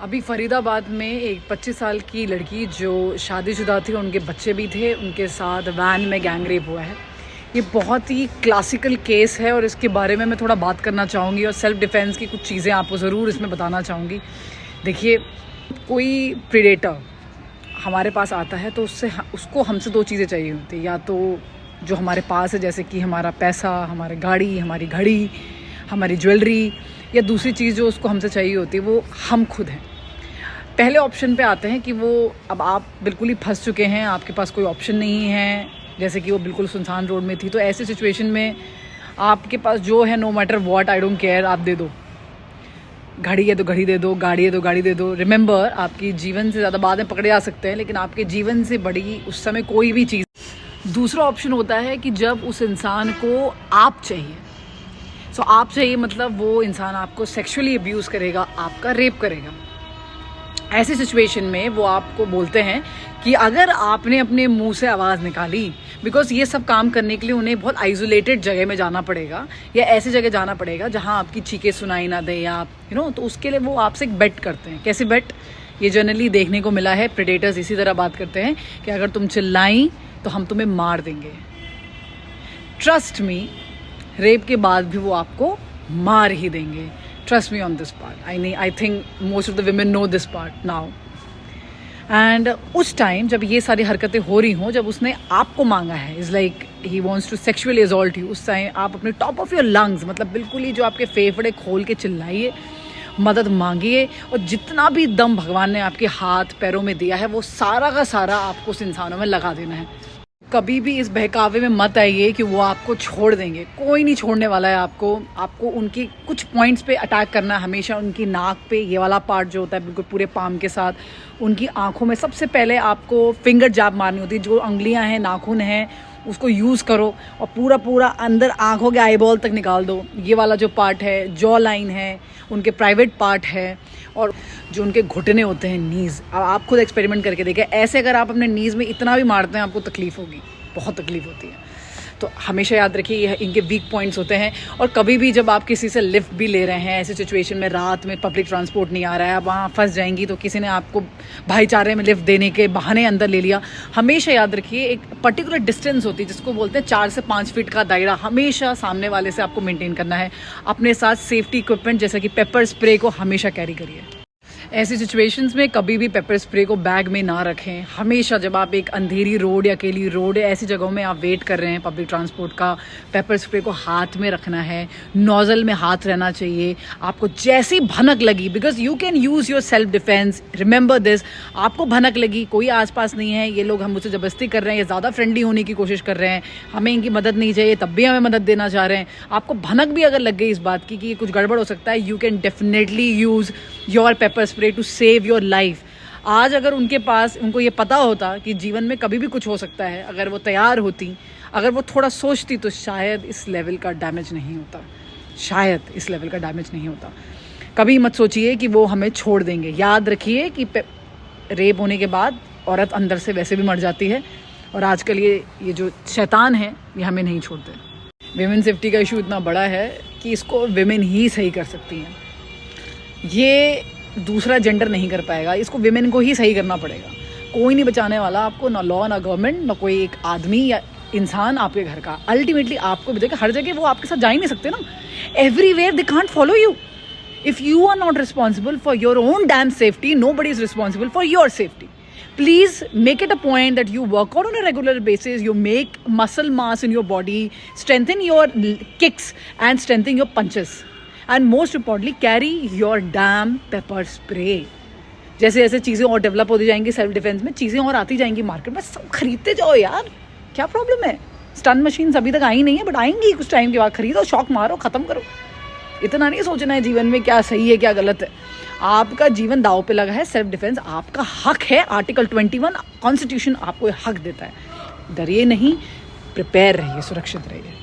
अभी फरीदाबाद में एक 25 साल की लड़की जो शादीशुदा थी, उनके बच्चे भी थे, उनके साथ वैन में गैंग रेप हुआ है। ये बहुत ही क्लासिकल केस है और इसके बारे में मैं थोड़ा बात करना चाहूँगी और सेल्फ़ डिफेंस की कुछ चीज़ें आपको ज़रूर इसमें बताना चाहूँगी। देखिए, कोई प्रेडेटर हमारे पास आता है तो उसको हमसे दो चीज़ें चाहिए होती है। या तो जो हमारे पास है, जैसे कि हमारा पैसा, हमारी गाड़ी, हमारी घड़ी, हमारी ज्वेलरी, या दूसरी चीज़ जो उसको हमसे चाहिए होती है वो हम खुद हैं। पहले ऑप्शन पे आते हैं कि वो अब आप बिल्कुल ही फंस चुके हैं, आपके पास कोई ऑप्शन नहीं है, जैसे कि वो बिल्कुल सुनसान रोड में थी। तो ऐसी सिचुएशन में आपके पास जो है, no matter what, I don't care, आप दे दो। घड़ी है तो घड़ी दे दो, गाड़ी है तो गाड़ी दे दो। रिमेंबर, आपकी जीवन से ज़्यादा बाद में पकड़े जा सकते हैं, लेकिन आपके जीवन से बड़ी उस समय कोई भी चीज़। दूसरा ऑप्शन होता है कि जब उस इंसान को आप चाहिए, सो आप चाहिए मतलब वो इंसान आपको सेक्सुअली अब्यूज़ करेगा, आपका रेप करेगा। ऐसी सिचुएशन में वो आपको बोलते हैं कि अगर आपने अपने मुंह से आवाज़ निकाली, बिकॉज ये सब काम करने के लिए उन्हें बहुत आइसोलेटेड जगह में जाना पड़ेगा या ऐसी जगह जाना पड़ेगा जहां आपकी चीखें सुनाई ना दे, या आप तो उसके लिए वो आपसे एक बेट करते हैं। कैसे बेट? ये जनरली देखने को मिला है, प्रेडेटर्स इसी तरह बात करते हैं कि अगर तुम चिल्लाई तो हम तुम्हें मार देंगे। ट्रस्ट मी, रेप के बाद भी वो आपको मार ही देंगे। Trust me on this part. I think most of the women know this part now. And उस टाइम जब ये सारी हरकतें हो रही हों, जब उसने आपको मांगा है, is like he wants to sexually assault you, उस टाइम आप अपने टॉप ऑफ योर लंग्स, मतलब बिल्कुल ही जो आपके फेफड़े खोल के चिल्लाइए, मदद मांगिए, और जितना भी दम भगवान ने आपके हाथ पैरों में दिया है वो सारा का सारा आपको उस इंसानों में लगा देना है। कभी भी इस बहकावे में मत आइए कि वो आपको छोड़ देंगे। कोई नहीं छोड़ने वाला है आपको उनकी कुछ पॉइंट्स पे अटैक करना है हमेशा। उनकी नाक पे ये वाला पार्ट जो होता है बिल्कुल पूरे पाम के साथ, उनकी आंखों में सबसे पहले आपको फिंगर जैब मारनी होती है। जो उंगलियां हैं, नाखून हैं, उसको यूज़ करो और पूरा अंदर आंखों के आईबॉल तक निकाल दो। ये वाला जो पार्ट है, जॉ लाइन है, उनके प्राइवेट पार्ट है, और जो उनके घुटने होते हैं, नीज़। अब आप खुद एक्सपेरिमेंट करके देखें। ऐसे अगर आप अपने नीज़ में इतना भी मारते हैं, आपको तकलीफ़ होगी, बहुत तकलीफ़ होती है। तो हमेशा याद रखिए, ये इनके वीक पॉइंट्स होते हैं। और कभी भी जब आप किसी से लिफ्ट भी ले रहे हैं, ऐसी सिचुएशन में रात में पब्लिक ट्रांसपोर्ट नहीं आ रहा है, आप वहाँ फंस जाएंगी, तो किसी ने आपको भाईचारे में लिफ्ट देने के बहाने अंदर ले लिया, हमेशा याद रखिए एक पर्टिकुलर डिस्टेंस होती है जिसको बोलते हैं 4 से 5 फीट का दायरा, हमेशा सामने वाले से आपको मेंटेन करना है। अपने साथ सेफ्टी इक्विपमेंट जैसे कि पेपर स्प्रे को हमेशा कैरी करिए। ऐसी सिचुएशंस में कभी भी पेपर स्प्रे को बैग में ना रखें। हमेशा जब आप एक अंधेरी रोड या अकेली रोड या ऐसी जगहों में आप वेट कर रहे हैं पब्लिक ट्रांसपोर्ट का, पेपर स्प्रे को हाथ में रखना है, नोजल में हाथ रहना चाहिए। आपको जैसी भनक लगी, because you can use your self defence, remember this, आपको भनक लगी, कोई आसपास नहीं है, ये लोग हम मुझसे ज़बरदस्ती कर रहे हैं या ज़्यादा फ्रेंडली होने की कोशिश कर रहे हैं, हमें इनकी मदद नहीं चाहिए, तब भी हमें मदद देना चाह रहे हैं, आपको भनक भी अगर लग गई इस बात की कि ये कुछ गड़बड़ हो सकता है, you can definitely use your pepper spray to save your life. आज अगर उनको ये पता होता कि जीवन में कभी भी कुछ हो सकता है, अगर वो तैयार होती, अगर वो थोड़ा सोचती, तो शायद इस लेवल का डैमेज नहीं होता। शायद इस लेवल का डैमेज नहीं होता। कभी मत सोचिए कि वो हमें छोड़ देंगे। याद रखिए कि रेप होने के बाद औरत अंदर से वैसे भी मर जाती है, और आजकल ये जो शैतान है ये हमें नहीं छोड़ते। विमेन सेफ्टी का इशू इतना बड़ा है कि इसको विमेन ही सही कर सकती हैं। ये दूसरा जेंडर नहीं कर पाएगा, इसको विमेन को ही सही करना पड़ेगा। कोई नहीं बचाने वाला आपको, ना लॉ, ना गवर्नमेंट, ना कोई एक आदमी या इंसान आपके घर का। अल्टीमेटली आपको भी देखिए, हर जगह वो आपके साथ जा ही नहीं सकते ना। Everywhere they can't follow you. If you are not responsible for your own damn safety, nobody is responsible for your safety. Please make it a point that you work out on a regular basis, you make muscle mass in your body, strengthen your kicks and strengthen your punches. And most importantly, carry your damn pepper spray. जैसे जैसे चीज़ें और develop होती जाएंगी self defence में, चीज़ें और आती जाएंगी मार्केट में, सब खरीदते जाओ यार, क्या प्रॉब्लम है? स्टन मशीन अभी तक आई नहीं है, बट आएंगी कुछ टाइम के बाद। खरीदो, शौक मारो, ख़त्म करो। इतना नहीं सोचना है जीवन में क्या सही है क्या गलत है। आपका जीवन दाव पे लगा है। सेल्फ डिफेंस आपका हक है। आर्टिकल 21 कॉन्स्टिट्यूशन आपको हक देता है। डरिए नहीं, प्रिपेयर रहिए, सुरक्षित रहिए।